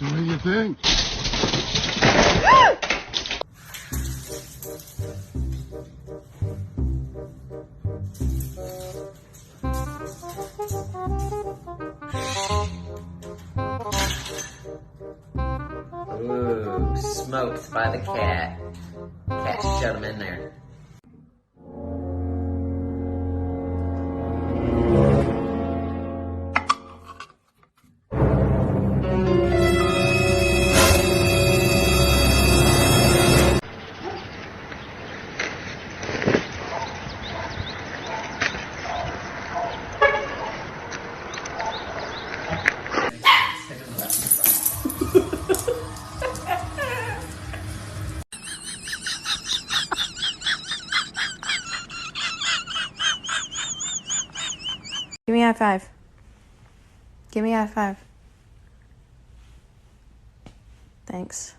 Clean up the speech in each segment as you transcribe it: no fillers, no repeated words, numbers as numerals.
What do you think? Ooh, smoked by the cat. Cat shut him in there. Give me a high five. Give me a high five. Thanks.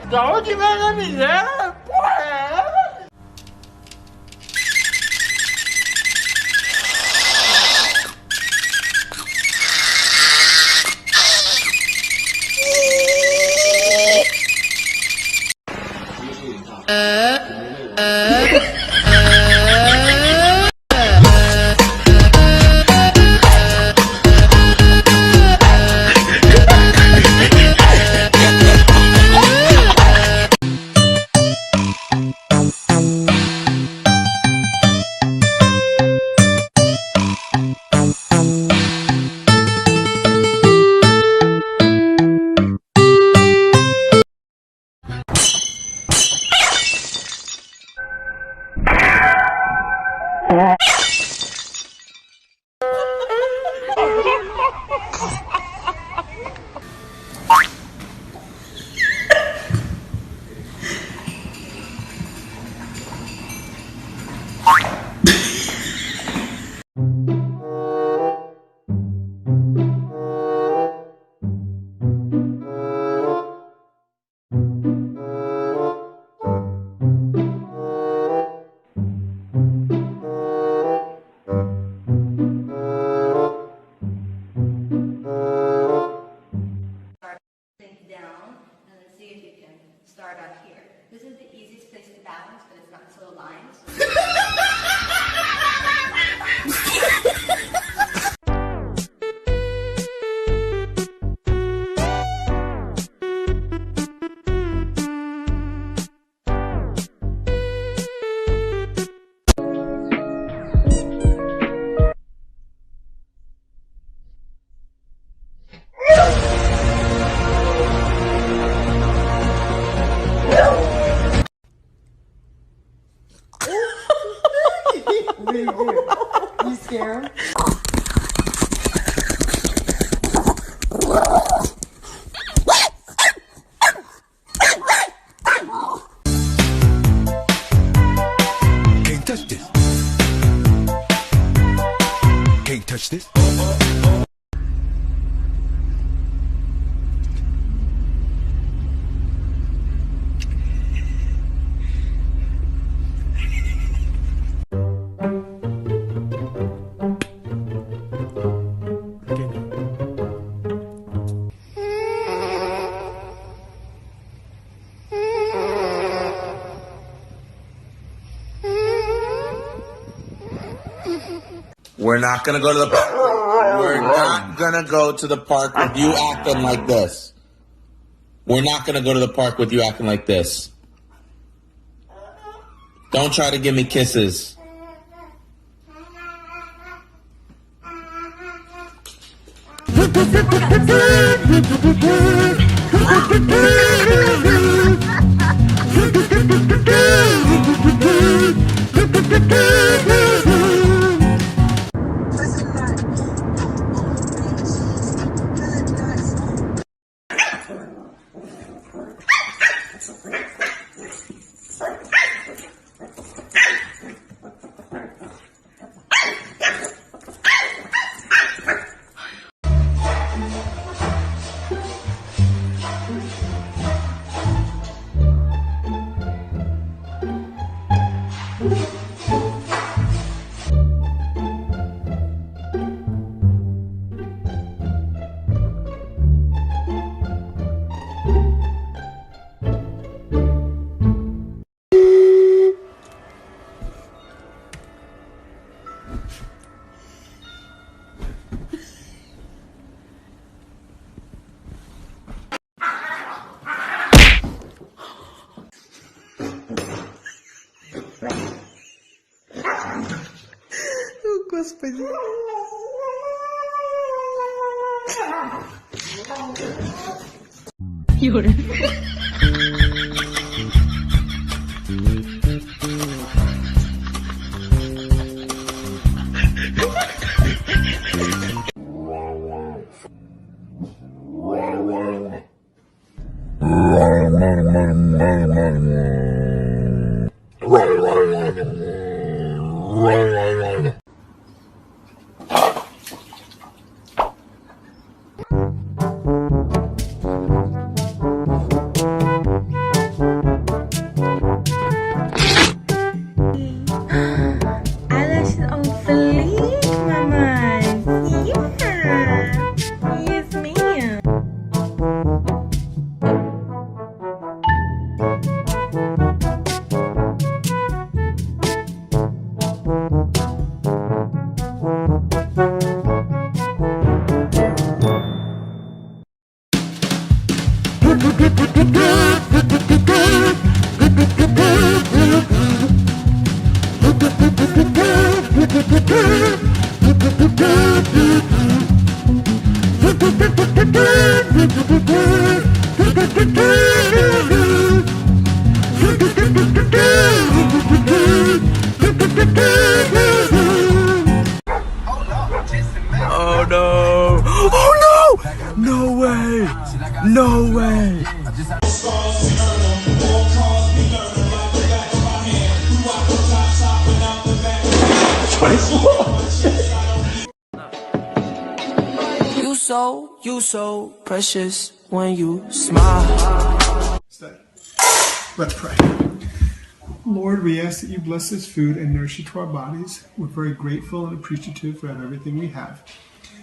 Don't you let me there, boy! Start up here. This is the easiest place to balance, but it's not so aligned. You scare him? Can't touch this. Can't touch this. We're not gonna go to the park. We're not gonna go to the park with you acting like this. We're not gonna go to the park with you acting like this. Don't try to give me kisses. Господи. Юра. Eyelashes on fleek, mama. Yeah. Yes, ma'am. Oh no! Oh no! No way! No way! You so precious when you smile. Let's pray. Lord, we ask that you bless this food and nourish it to our bodies. We're very grateful and appreciative for everything we have.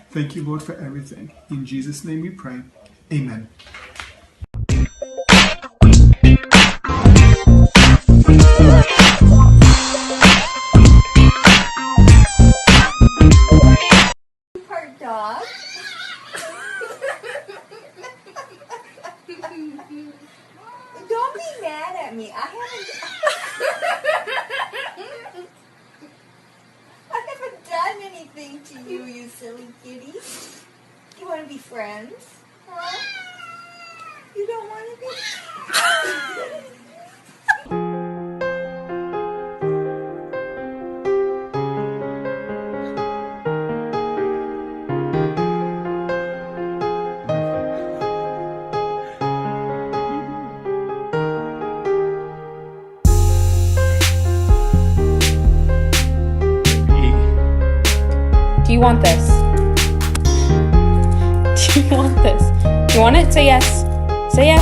Thank you, Lord, for everything. In Jesus' name we pray. Amen. Part dog. Don't be mad at me. I haven't done anything to you, you silly kitty. You want to be friends? Huh? You don't want to be? Do you want this? Do you want this? Do you want it? Say yes. Say yes.